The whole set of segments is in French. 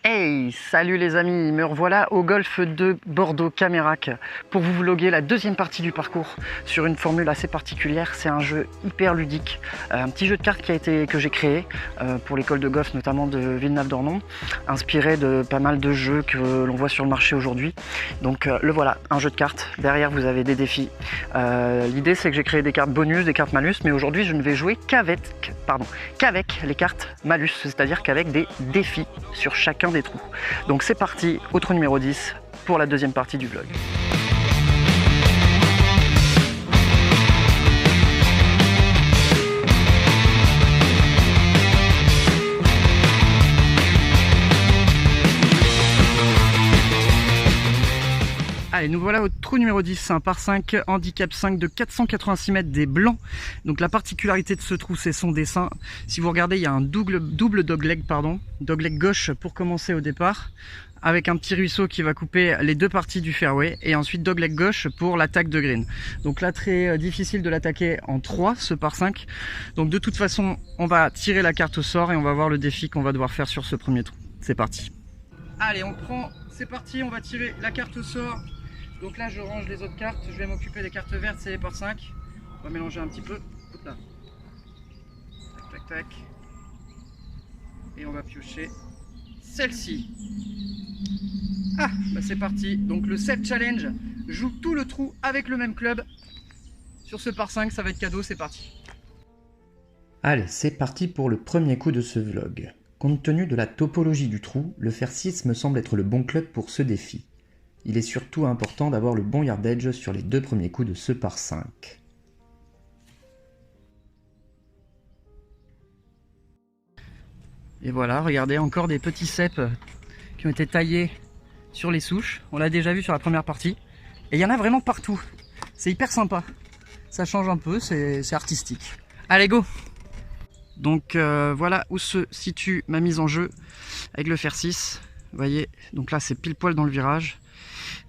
Hey, salut les amis, me revoilà au golf de Bordeaux-Camerac pour vous vloguer la deuxième partie du parcours sur une formule assez particulière. C'est un jeu hyper ludique, un petit jeu de cartes que j'ai créé pour l'école de golf notamment de Villeneuve-d'Ornon, inspiré de pas mal de jeux que l'on voit sur le marché aujourd'hui. Donc le voilà, un jeu de cartes. Derrière vous avez des défis. L'idée c'est que j'ai créé des cartes bonus, des cartes malus, mais aujourd'hui je ne vais jouer qu'avec les cartes malus, c'est-à-dire qu'avec des défis sur chacun des trous. Donc c'est parti au trou numéro 10 pour la deuxième partie du vlog. Allez, nous voilà au trou numéro 10, un par 5, handicap 5 de 486 mètres des blancs. Donc la particularité de ce trou, c'est son dessin. Si vous regardez, il y a un double dogleg gauche pour commencer au départ, avec un petit ruisseau qui va couper les deux parties du fairway, et ensuite dogleg gauche pour l'attaque de green. Donc là, très difficile de l'attaquer en 3, ce par 5. Donc de toute façon, on va tirer la carte au sort et on va voir le défi qu'on va devoir faire sur ce premier trou. C'est parti. Allez, on prend, c'est parti, on va tirer la carte au sort. Donc là je range les autres cartes, je vais m'occuper des cartes vertes, c'est les par 5. On va mélanger un petit peu. Hop là. Tac tac tac. Et on va piocher celle-ci. Ah bah c'est parti. Donc le 7 challenge joue tout le trou avec le même club. Sur ce par 5, ça va être cadeau, c'est parti. Allez, c'est parti pour le premier coup de ce vlog. Compte tenu de la topologie du trou, le fer 6 me semble être le bon club pour ce défi. Il est surtout important d'avoir le bon yardage sur les deux premiers coups de ce par 5. Et voilà, regardez, encore des petits cèpes qui ont été taillés sur les souches. On l'a déjà vu sur la première partie. Et il y en a vraiment partout. C'est hyper sympa. Ça change un peu, c'est artistique. Allez, go! Donc voilà où se situe ma mise en jeu avec le fer 6. Vous voyez, donc là c'est pile poil dans le virage.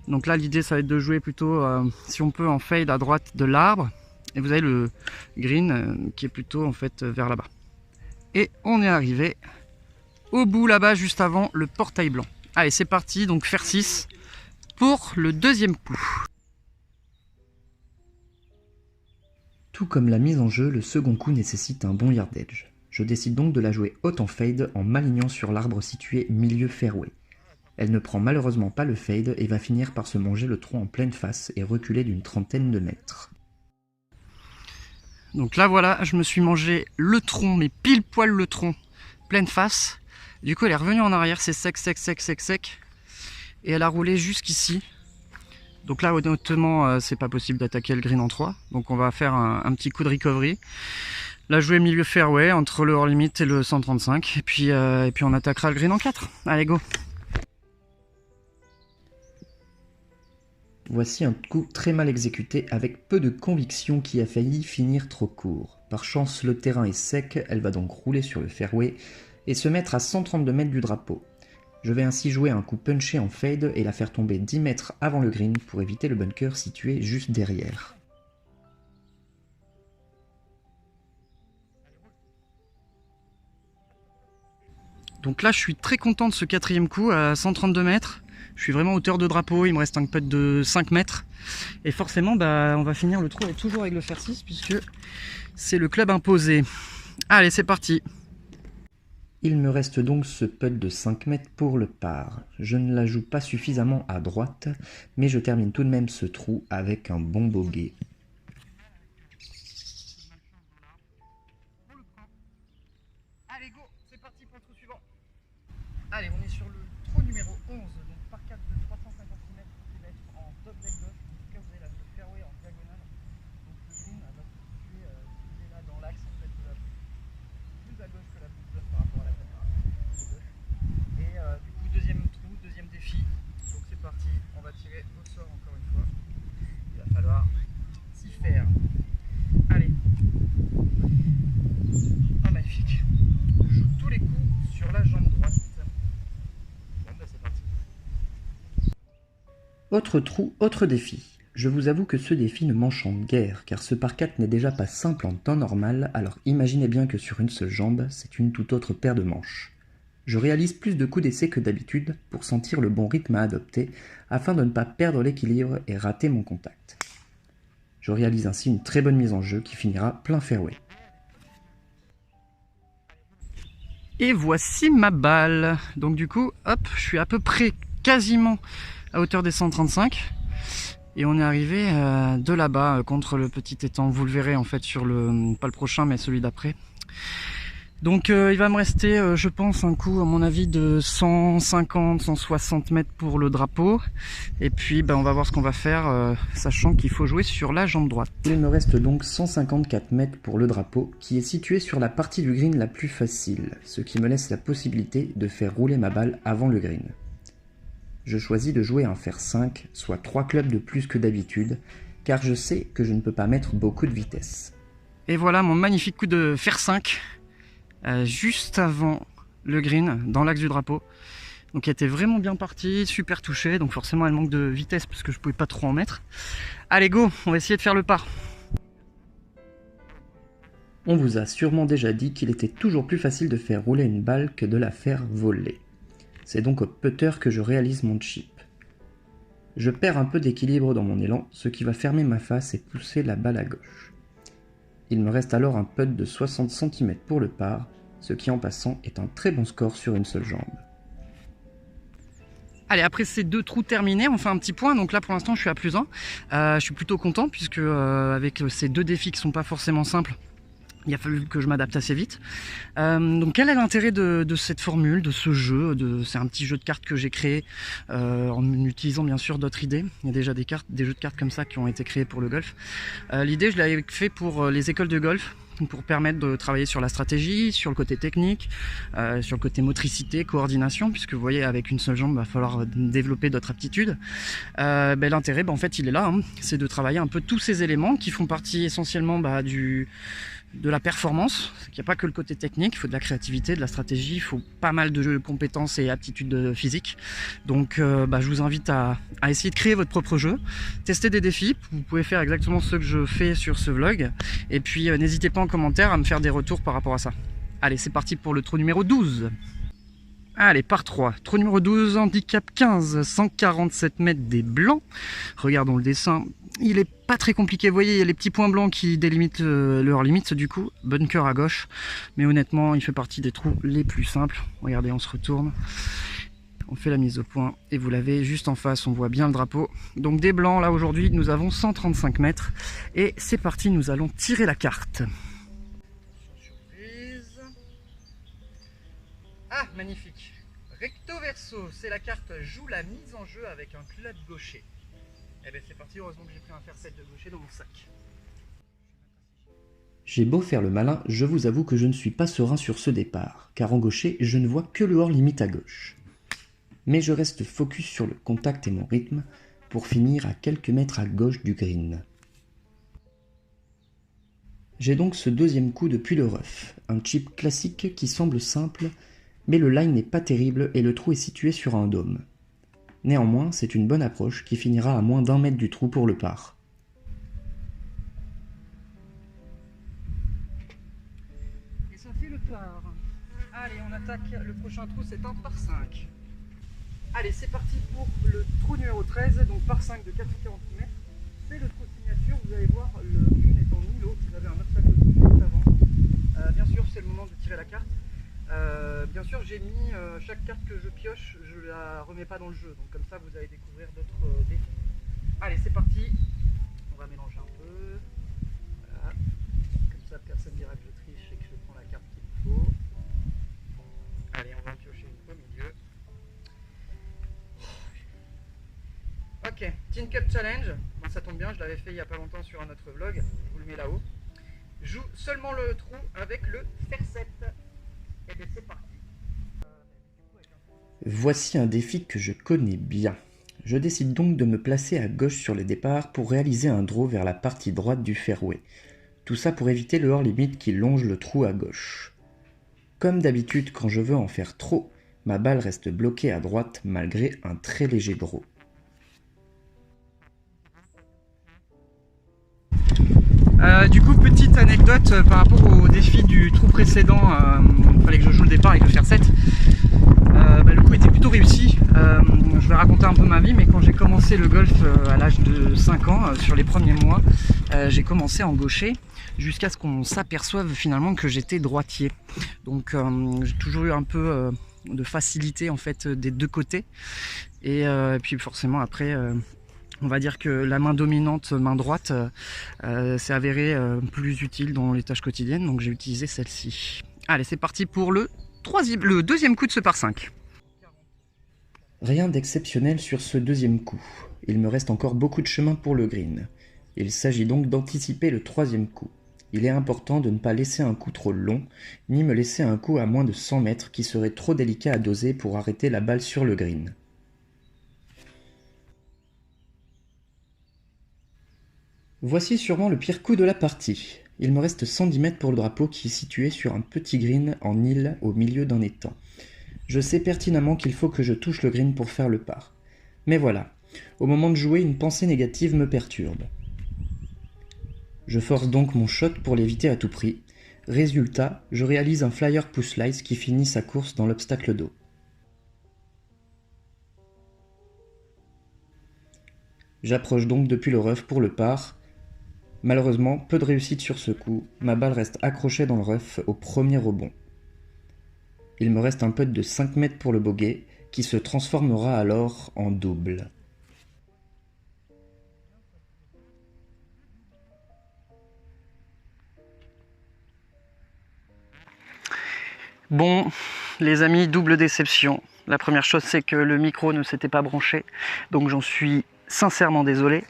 Donc là l'idée ça va être de jouer plutôt si on peut en fade à droite de l'arbre, et vous avez le green qui est plutôt en fait vers là-bas. Et on est arrivé au bout là-bas juste avant le portail blanc. Allez, c'est parti, donc fer 6 pour le deuxième coup. Tout comme la mise en jeu, le second coup nécessite un bon yardage. Je décide donc de la jouer haute en fade en m'alignant sur l'arbre situé milieu fairway. Elle ne prend malheureusement pas le fade et va finir par se manger le tronc en pleine face et reculer d'une trentaine de mètres. Donc là voilà, je me suis mangé le tronc, mais pile poil le tronc, pleine face. Du coup elle est revenue en arrière, c'est sec. Et elle a roulé jusqu'ici. Donc là honnêtement c'est pas possible d'attaquer le green en 3. Donc on va faire un petit coup de recovery. La jouer milieu fairway entre le hors limit et le 135. Et puis on attaquera le green en 4. Allez, go! Voici un coup très mal exécuté avec peu de conviction qui a failli finir trop court. Par chance, le terrain est sec, elle va donc rouler sur le fairway et se mettre à 132 mètres du drapeau. Je vais ainsi jouer un coup punché en fade et la faire tomber 10 mètres avant le green pour éviter le bunker situé juste derrière. Donc là je suis très content de ce quatrième coup à 132 mètres. Je suis vraiment hauteur de drapeau, il me reste un putt de 5 mètres. Et forcément, on va finir le trou toujours avec le fer 6 puisque c'est le club imposé. Allez, c'est parti. Il me reste donc ce putt de 5 mètres pour le par. Je ne la joue pas suffisamment à droite, mais je termine tout de même ce trou avec un bon bogey. Allez, go, c'est parti pour le trou suivant. Allez, on est sur le trou numéro 11, donc par 4 de 356 mètres qui va être en dogleg gauche. En tout cas, vous avez le fairway en diagonale. Donc le green va se situer là dans l'axe en fait, plus à gauche que la plus basse par rapport à la caméra. Et du coup, deuxième trou, deuxième défi. Donc c'est parti, on va tirer au sort encore une fois. Il va falloir s'y faire. Allez. Ah, magnifique. Je joue tous les coups sur la jambe droite. Bon, bah c'est parti. Autre trou, autre défi. Je vous avoue que ce défi ne m'enchante guère, car ce par 4 n'est déjà pas simple en temps normal, alors imaginez bien que sur une seule jambe, c'est une toute autre paire de manches. Je réalise plus de coups d'essai que d'habitude pour sentir le bon rythme à adopter afin de ne pas perdre l'équilibre et rater mon contact. Je réalise ainsi une très bonne mise en jeu qui finira plein fairway. Et voici ma balle. Donc du coup, hop, je suis à peu près quasiment à hauteur des 135. Et on est arrivé de là-bas contre le petit étang. Vous le verrez en fait sur le, pas le prochain mais celui d'après. Donc il va me rester je pense un coup à mon avis de 150-160 mètres pour le drapeau. Et puis on va voir ce qu'on va faire sachant qu'il faut jouer sur la jambe droite. Il me reste donc 154 mètres pour le drapeau qui est situé sur la partie du green la plus facile, ce qui me laisse la possibilité de faire rouler ma balle avant le green. Je choisis de jouer un fer 5, soit 3 clubs de plus que d'habitude, car je sais que je ne peux pas mettre beaucoup de vitesse. Et voilà mon magnifique coup de fer 5. Juste avant le green, dans l'axe du drapeau. Donc elle était vraiment bien partie, super touchée, donc forcément elle manque de vitesse parce que je pouvais pas trop en mettre. Allez go, on va essayer de faire le par. On vous a sûrement déjà dit qu'il était toujours plus facile de faire rouler une balle que de la faire voler. C'est donc au putter que je réalise mon chip. Je perds un peu d'équilibre dans mon élan, ce qui va fermer ma face et pousser la balle à gauche. Il me reste alors un putt de 60 cm pour le par, ce qui en passant est un très bon score sur une seule jambe. Allez, après ces deux trous terminés, on fait un petit point. Donc là pour l'instant je suis à plus 1. Je suis plutôt content puisque avec ces deux défis qui sont pas forcément simples, il a fallu que je m'adapte assez vite. Donc quel est l'intérêt de cette formule, de ce jeu? C'est un petit jeu de cartes que j'ai créé en utilisant bien sûr d'autres idées. Il y a déjà des jeux de cartes comme ça qui ont été créés pour le golf. L'idée je l'avais fait pour les écoles de golf, pour permettre de travailler sur la stratégie, sur le côté technique, sur le côté motricité, coordination, puisque vous voyez avec une seule jambe il va falloir développer d'autres aptitudes. L'intérêt en fait il est là, hein, c'est de travailler un peu tous ces éléments qui font partie essentiellement de la performance. Il n'y a pas que le côté technique, il faut de la créativité, de la stratégie, il faut pas mal de compétences et aptitudes physiques. Donc je vous invite à essayer de créer votre propre jeu, tester des défis. Vous pouvez faire exactement ce que je fais sur ce vlog. Et puis n'hésitez pas en commentaire à me faire des retours par rapport à ça. Allez, c'est parti pour le trou numéro 12. Allez, par 3. Trou numéro 12, handicap 15, 147 mètres des blancs. Regardons le dessin. Il est pas très compliqué, vous voyez, il y a les petits points blancs qui délimitent le hors limite du coup. Bunker à gauche. Mais honnêtement, il fait partie des trous les plus simples. Regardez, on se retourne. On fait la mise au point et vous l'avez juste en face, on voit bien le drapeau. Donc des blancs, là aujourd'hui, nous avons 135 mètres. Et c'est parti, nous allons tirer la carte. Surprise. Ah, magnifique. Recto verso, c'est la carte joue la mise en jeu avec un club gaucher. Et bien c'est parti, heureusement que j'ai pris un fer 7 de gaucher dans mon sac. J'ai beau faire le malin, je vous avoue que je ne suis pas serein sur ce départ, car en gaucher, je ne vois que le hors limite à gauche. Mais je reste focus sur le contact et mon rythme, pour finir à quelques mètres à gauche du green. J'ai donc ce deuxième coup depuis le rough, un chip classique qui semble simple, mais le line n'est pas terrible et le trou est situé sur un dôme. Néanmoins, c'est une bonne approche qui finira à moins d'1 mètre du trou pour le par. Et ça fait le par. Allez, on attaque le prochain trou, c'est un par 5. Allez, c'est parti pour le trou numéro 13, donc par 5 de 440 mètres. C'est le trou de signature, vous allez voir, le green est en îlot, vous avez un obstacle juste avant. Bien sûr, c'est le moment de tirer la carte. Bien sûr, j'ai mis chaque carte que je pioche, je la remets pas dans le jeu, donc comme ça vous allez découvrir d'autres défis. Allez, c'est parti, on va mélanger un peu, voilà. Comme ça personne ne dira que je triche et que je prends la carte qu'il me faut. Allez, on va en piocher une au milieu. Ok, Tin Cup Challenge, bon, ça tombe bien, je l'avais fait il n'y a pas longtemps sur un autre vlog, je vous le mets là-haut. Joue seulement le trou avec le fer 7. Et bien c'est parti. Voici un défi que je connais bien. Je décide donc de me placer à gauche sur les départs pour réaliser un draw vers la partie droite du fairway. Tout ça pour éviter le hors limite qui longe le trou à gauche. Comme d'habitude quand je veux en faire trop, ma balle reste bloquée à droite malgré un très léger draw. Du coup, petite anecdote par rapport au défi du trou précédent, il fallait que je joue le départ avec le fer 7. Le coup était plutôt réussi. Je vais raconter un peu ma vie, mais quand j'ai commencé le golf à l'âge de 5 ans, sur les premiers mois, j'ai commencé à gaucher jusqu'à ce qu'on s'aperçoive finalement que j'étais droitier. Donc j'ai toujours eu un peu de facilité en fait des deux côtés. Et puis forcément après, on va dire que la main dominante, main droite, s'est avérée plus utile dans les tâches quotidiennes, donc j'ai utilisé celle-ci. Allez, c'est parti pour le deuxième coup de ce par 5. Rien d'exceptionnel sur ce deuxième coup. Il me reste encore beaucoup de chemin pour le green. Il s'agit donc d'anticiper le troisième coup. Il est important de ne pas laisser un coup trop long, ni me laisser un coup à moins de 100 mètres qui serait trop délicat à doser pour arrêter la balle sur le green. Voici sûrement le pire coup de la partie. Il me reste 110 mètres pour le drapeau qui est situé sur un petit green en île au milieu d'un étang. Je sais pertinemment qu'il faut que je touche le green pour faire le par. Mais voilà, au moment de jouer, une pensée négative me perturbe. Je force donc mon shot pour l'éviter à tout prix. Résultat, je réalise un flyer push slice qui finit sa course dans l'obstacle d'eau. J'approche donc depuis le rough pour le par. Malheureusement, peu de réussite sur ce coup, ma balle reste accrochée dans le rough au premier rebond. Il me reste un putt de 5 mètres pour le bogey, qui se transformera alors en double. Bon, les amis, double déception. La première chose, c'est que le micro ne s'était pas branché, donc j'en suis sincèrement désolé.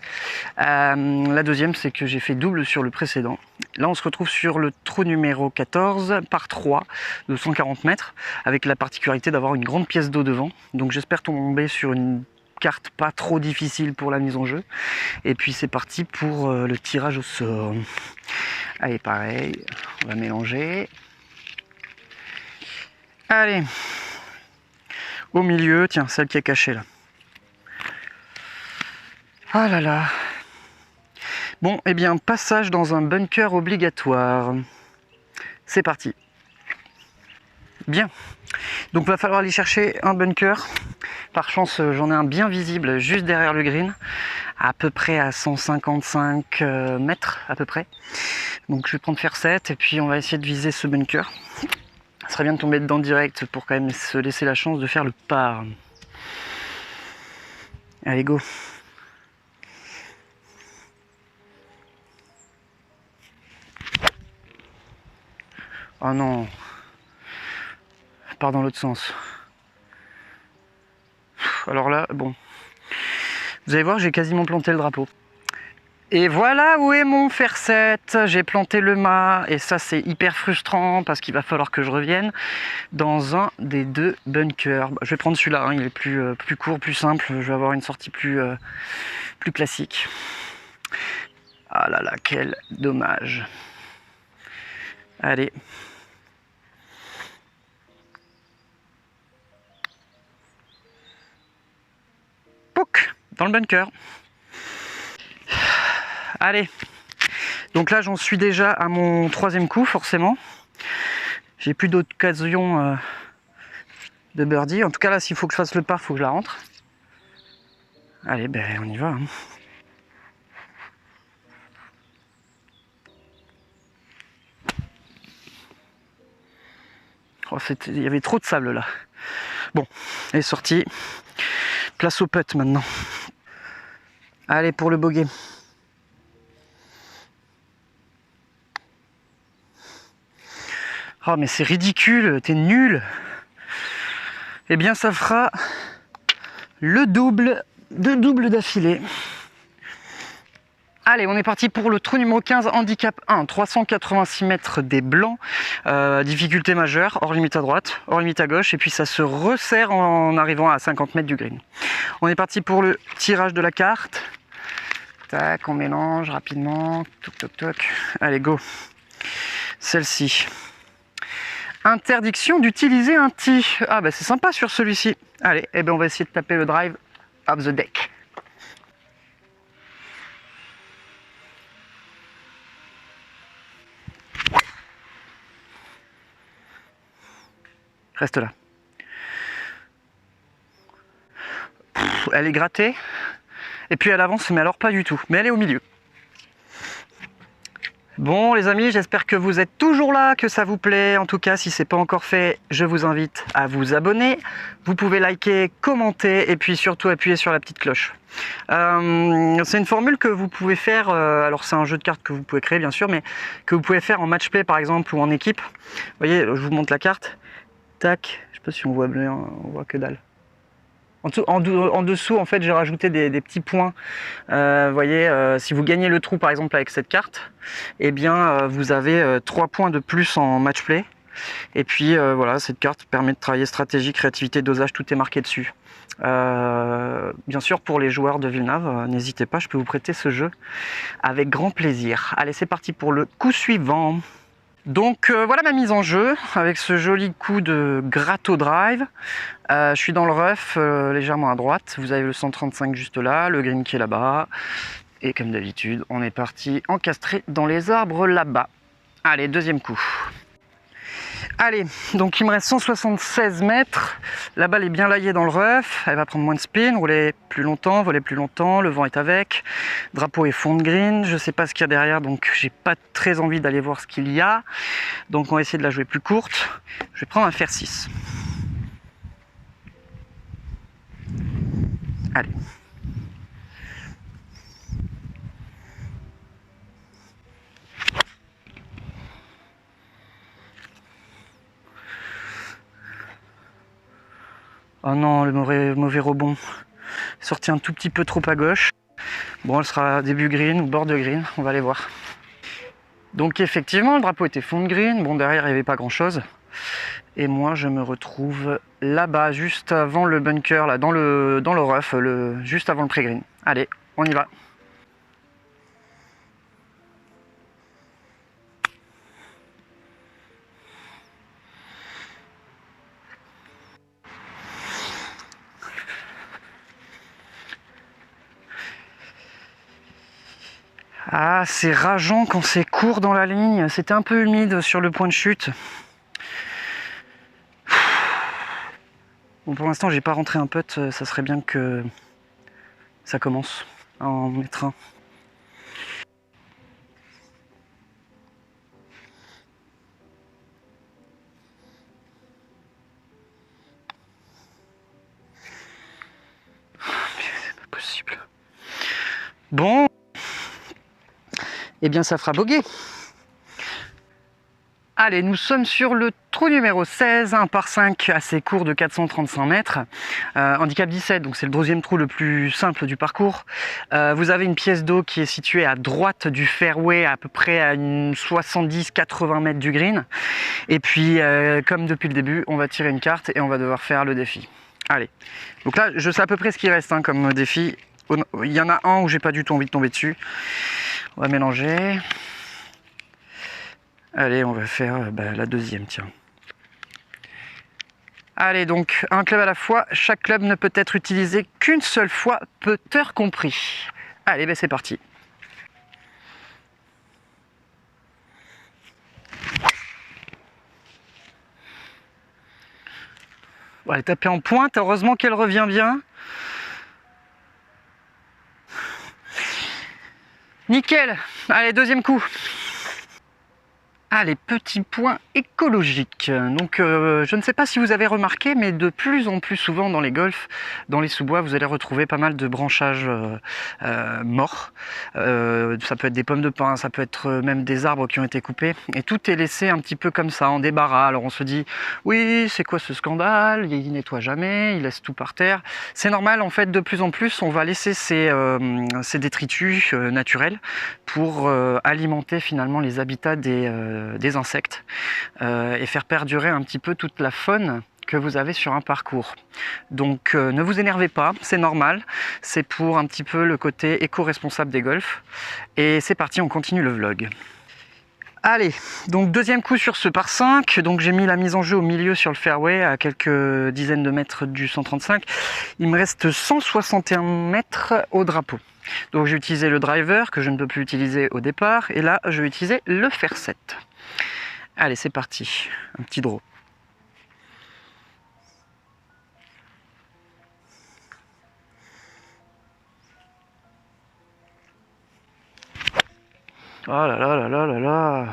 La deuxième, c'est que j'ai fait double sur le précédent. Là, on se retrouve sur le trou numéro 14 par 3 de 140 mètres, avec la particularité d'avoir une grande pièce d'eau devant. Donc j'espère tomber sur une carte pas trop difficile pour la mise en jeu. Et puis c'est parti pour le tirage au sort. Allez, pareil, on va mélanger. Allez, au milieu, tiens, celle qui est cachée là. Ah là là. Bon, eh bien, passage dans un bunker obligatoire. C'est parti. Bien. Donc, va falloir aller chercher un bunker. Par chance, j'en ai un bien visible juste derrière le green, à peu près à 155 mètres à peu près. Donc, je vais prendre fer 7 et puis on va essayer de viser ce bunker. Ça serait bien de tomber dedans direct pour quand même se laisser la chance de faire le par. Allez, go. Oh non. Je pars dans l'autre sens. Alors là, bon. Vous allez voir, j'ai quasiment planté le drapeau. Et voilà où est mon fer 7. J'ai planté le mât et ça c'est hyper frustrant parce qu'il va falloir que je revienne dans un des deux bunkers. Je vais prendre celui-là, hein, il est plus court, plus simple. Je vais avoir une sortie plus classique. Ah là là, quel dommage. Allez. Pouc, dans le bunker. Allez. Donc là, j'en suis déjà à mon troisième coup, forcément. J'ai plus d'occasion de birdie. En tout cas, là, s'il faut que je fasse le par, il faut que je la rentre. Allez, ben, on y va. Hein. Oh, il y avait trop de sable là. Bon, elle est sortie. Place au putt maintenant. Allez, pour le bogey. Oh, mais c'est ridicule, t'es nul. Eh bien, ça fera le double, deux doubles d'affilée. Allez, on est parti pour le trou numéro 15, handicap 1, 386 mètres des blancs, difficulté majeure, hors limite à droite, hors limite à gauche, et puis ça se resserre en arrivant à 50 mètres du green. On est parti pour le tirage de la carte. Tac, on mélange rapidement, toc toc toc, allez go. Celle-ci. Interdiction d'utiliser un tee. Ah bah c'est sympa sur celui-ci. Allez, eh ben on va essayer de taper le drive of the deck. Reste là. elle est grattée. Et puis elle avance, mais alors pas du tout. Mais elle est au milieu. Bon les amis, j'espère que vous êtes toujours là, que ça vous plaît. En tout cas, si ce n'est pas encore fait, je vous invite à vous abonner. Vous pouvez liker, commenter et puis surtout appuyer sur la petite cloche. C'est une formule que vous pouvez faire, alors c'est un jeu de cartes que vous pouvez créer bien sûr, mais que vous pouvez faire en match play par exemple ou en équipe. Vous voyez, je vous montre la carte. Tac, je sais pas si on voit bien, on voit que dalle. En dessous, en fait, j'ai rajouté des petits points. Vous voyez, si vous gagnez le trou, par exemple, avec cette carte, eh bien, vous avez 3 points de plus en match play. Et puis, voilà, cette carte permet de travailler stratégie, créativité, dosage, tout est marqué dessus. Bien sûr, pour les joueurs de Villeneuve, n'hésitez pas, je peux vous prêter ce jeu avec grand plaisir. Allez, c'est parti pour le coup suivant. Donc voilà ma mise en jeu avec ce joli coup de Grotto Drive. Je suis dans le rough, légèrement à droite. Vous avez le 135 juste là, le green qui est là-bas. Et comme d'habitude, on est parti encastré dans les arbres là-bas. Allez, deuxième coup. Allez, donc il me reste 176 mètres. La balle est bien laillée dans le rough. Elle va prendre moins de spin, rouler plus longtemps, voler plus longtemps. Le vent est avec. Drapeau est fond de green. Je ne sais pas ce qu'il y a derrière, donc j'ai pas très envie d'aller voir ce qu'il y a. Donc on va essayer de la jouer plus courte. Je vais prendre un fer 6. Allez. Oh non, le mauvais rebond. Sorti un tout petit peu trop à gauche. Bon, elle sera début green ou bord de green, on va aller voir. Donc effectivement, le drapeau était fond de green. Bon, derrière, il n'y avait pas grand-chose. Et moi, je me retrouve là-bas, juste avant le bunker, là, dans le rough, juste avant le pré-green. Allez, on y va. Ah, c'est rageant quand c'est court dans la ligne. C'était un peu humide sur le point de chute. Bon, pour l'instant, j'ai pas rentré un putt. Ça serait bien que ça commence à en mettre un. C'est pas possible. Bon. Eh bien, ça fera bogey. Allez, nous sommes sur le trou numéro 16, un par 5 assez court de 435 mètres. Handicap 17, donc c'est le deuxième trou le plus simple du parcours. Vous avez une pièce d'eau qui est située à droite du fairway, à peu près à une 70-80 mètres du green. Et puis, comme depuis le début, on va tirer une carte et on va devoir faire le défi. Allez, donc là, je sais à peu près ce qui reste hein, comme défi. Il y en a un où j'ai pas du tout envie de tomber dessus. On va mélanger. Allez, on va faire la deuxième, tiens. Allez, donc, un club à la fois. Chaque club ne peut être utilisé qu'une seule fois, putter compris. Allez, c'est parti. Bon, elle est tapée en pointe, heureusement qu'elle revient bien. Nickel. Allez, deuxième coup. Ah, les petits points écologiques. Donc, je ne sais pas si vous avez remarqué, mais de plus en plus souvent dans les golfs, dans les sous-bois, vous allez retrouver pas mal de branchages morts. Ça peut être des pommes de pin, ça peut être même des arbres qui ont été coupés. Et tout est laissé un petit peu comme ça, en débarras. Alors on se dit, oui, c'est quoi ce scandale? Il nettoie jamais, il laisse tout par terre. C'est normal, en fait, de plus en plus, on va laisser ces détritus naturels pour alimenter finalement les habitats des insectes et faire perdurer un petit peu toute la faune que vous avez sur un parcours. Donc ne vous énervez pas, c'est normal, c'est pour un petit peu le côté éco-responsable des golfs. Et c'est parti, on continue le vlog. Allez, donc deuxième coup sur ce par 5, donc j'ai mis la mise en jeu au milieu sur le fairway à quelques dizaines de mètres du 135. Il me reste 161 mètres au drapeau. Donc j'ai utilisé le driver que je ne peux plus utiliser au départ et là je vais utiliser le fer 7. Allez, c'est parti, un petit draw. Oh là là là là là là.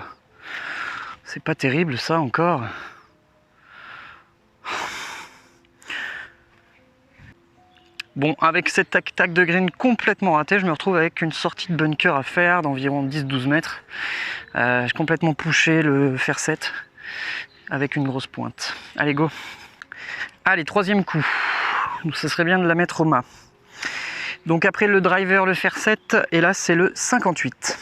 C'est pas terrible ça encore. Bon, avec cette tac-tac de green complètement ratée, je me retrouve avec une sortie de bunker à faire d'environ 10-12 mètres. J'ai complètement pushé le fer 7 avec une grosse pointe. Allez, go. Allez, troisième coup. Donc, ce serait bien de la mettre au mât. Donc après le driver, le fer 7, et là c'est le 58.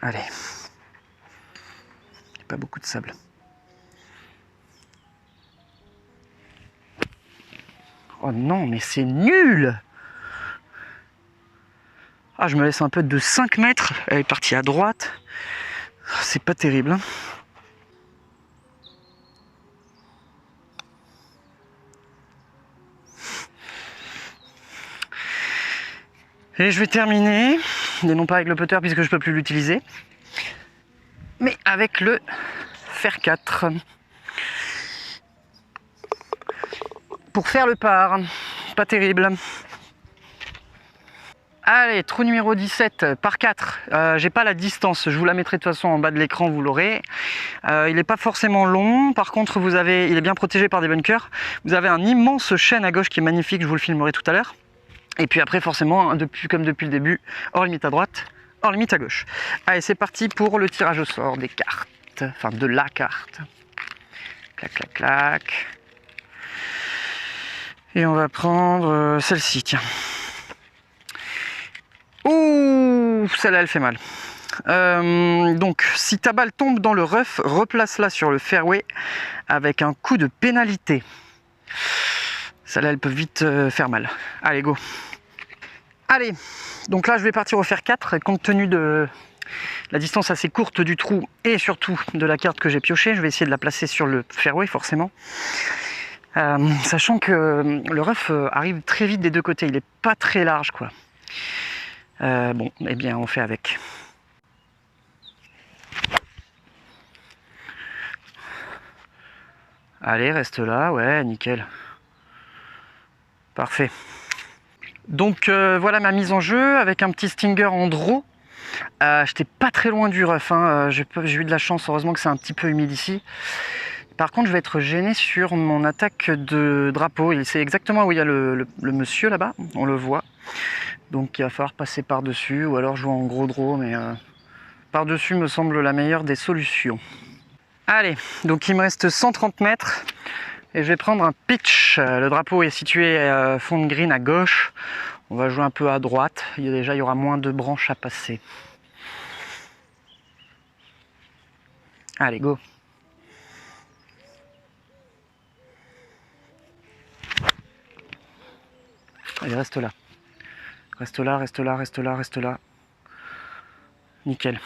Allez. Il n'y a pas beaucoup de sable. Oh non, mais c'est nul! Ah, je me laisse un peu de 5 mètres. Elle est partie à droite. C'est pas terrible. Et je vais terminer, et non pas avec le putter puisque je peux plus l'utiliser, mais avec le fer 4. Pour faire le par. Pas terrible. Allez, trou numéro 17, par 4. J'ai pas la distance, je vous la mettrai de toute façon en bas de l'écran, vous l'aurez. Il n'est pas forcément long, par contre il est bien protégé par des bunkers. Vous avez un immense chêne à gauche qui est magnifique, je vous le filmerai tout à l'heure. Et puis après forcément, comme depuis le début, hors limite à droite, hors limite à gauche. Allez, c'est parti pour le tirage au sort des cartes, enfin de la carte. Clac, clac, clac. Et on va prendre celle-ci, tiens. Ouh, celle-là, elle fait mal. Donc, si ta balle tombe dans le rough, replace-la sur le fairway avec un coup de pénalité. Celle-là, elle peut vite faire mal. Allez, go. Allez, donc là, je vais partir au fer 4. Compte tenu de la distance assez courte du trou et surtout de la carte que j'ai piochée, je vais essayer de la placer sur le fairway, forcément. Sachant que le rough arrive très vite des deux côtés. Il n'est pas très large, quoi. Bon, eh bien, on fait avec. Allez, reste là, ouais, nickel. Parfait. Donc voilà ma mise en jeu avec un petit stinger en draw. J'étais pas très loin du rough, hein. J'ai eu de la chance, heureusement que c'est un petit peu humide ici. Par contre, je vais être gêné sur mon attaque de drapeau. Il sait exactement où il y a le monsieur là-bas, on le voit. Donc il va falloir passer par-dessus ou alors jouer en gros draw, mais par-dessus me semble la meilleure des solutions. Allez, donc il me reste 130 mètres et je vais prendre un pitch. Le drapeau est situé fond de green à gauche. On va jouer un peu à droite. Il y aura moins de branches à passer. Allez, go. Allez, reste là. Reste là, reste là, reste là, reste là. Nickel.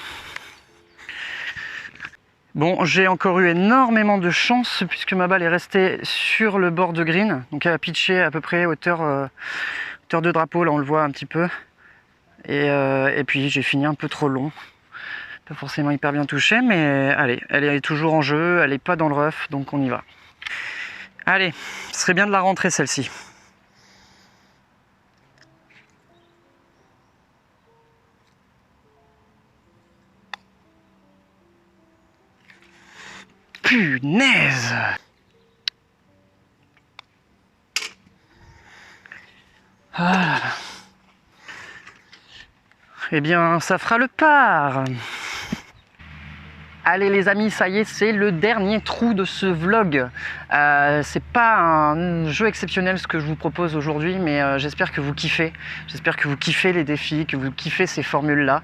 Bon, j'ai encore eu énormément de chance puisque ma balle est restée sur le bord de green. Donc elle a pitché à peu près hauteur de drapeau, là on le voit un petit peu. Et puis j'ai fini un peu trop long. Pas forcément hyper bien touché, mais allez, elle est toujours en jeu, elle n'est pas dans le rough, donc on y va. Allez, ce serait bien de la rentrer celle-ci. Punaise! Ah là là. Eh bien, ça fera le par. Allez les amis, ça y est, c'est le dernier trou de ce vlog. C'est pas un jeu exceptionnel ce que je vous propose aujourd'hui, mais j'espère que vous kiffez. J'espère que vous kiffez les défis, que vous kiffez ces formules-là.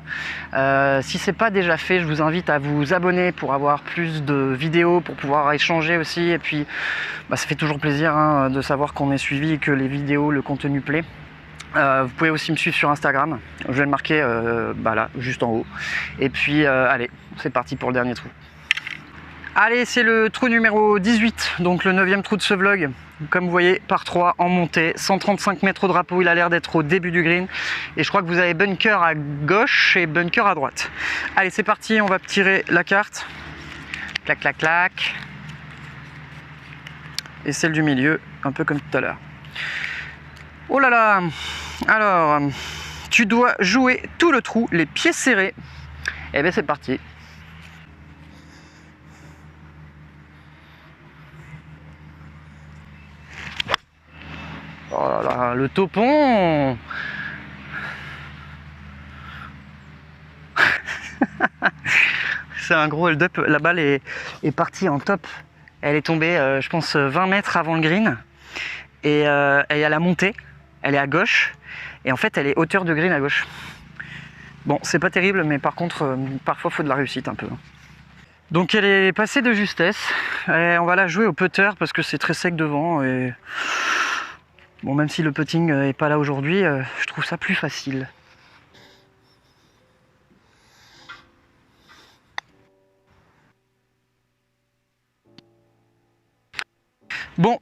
Si c'est pas déjà fait, je vous invite à vous abonner pour avoir plus de vidéos, pour pouvoir échanger aussi. Et puis, ça fait toujours plaisir hein, de savoir qu'on est suivi et que les vidéos, le contenu plaît. Vous pouvez aussi me suivre sur Instagram, je vais le marquer là, juste en haut. Et puis allez, c'est parti pour le dernier trou. Allez, c'est le trou numéro 18, donc le 9e trou de ce vlog. Comme vous voyez, par 3 en montée, 135 mètres au drapeau, il a l'air d'être au début du green. Et je crois que vous avez bunker à gauche et bunker à droite. Allez, c'est parti, on va tirer la carte. Clac, clac, clac. Et celle du milieu, un peu comme tout à l'heure. Oh là là. Alors, tu dois jouer tout le trou, les pieds serrés. Et bien c'est parti. Oh là là, le topon. C'est un gros hold-up. La balle est partie en top. Elle est tombée, je pense, 20 mètres avant le green. Et elle a la montée. Elle est à gauche. Et en fait, elle est hauteur de green à gauche. Bon, c'est pas terrible, mais par contre, parfois, il faut de la réussite un peu. Donc, elle est passée de justesse. Et on va la jouer au putter parce que c'est très sec devant. Et bon, même si le putting n'est pas là aujourd'hui, je trouve ça plus facile. Bon,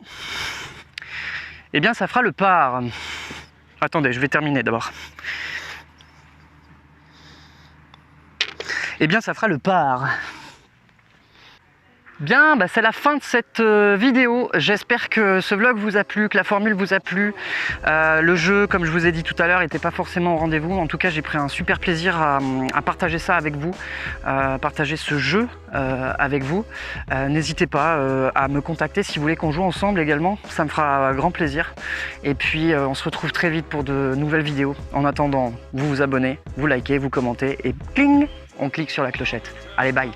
eh bien ça fera le par. Attendez, je vais terminer d'abord. Eh bien ça fera le par. Bien, bah c'est la fin de cette vidéo. J'espère que ce vlog vous a plu, que la formule vous a plu. Le jeu, comme je vous ai dit tout à l'heure, n'était pas forcément au rendez-vous. En tout cas, j'ai pris un super plaisir à partager ça avec vous, partager ce jeu avec vous. N'hésitez pas à me contacter si vous voulez qu'on joue ensemble également. Ça me fera grand plaisir. Et puis, on se retrouve très vite pour de nouvelles vidéos. En attendant, vous vous abonnez, vous likez, vous commentez et ping, on clique sur la clochette. Allez, bye!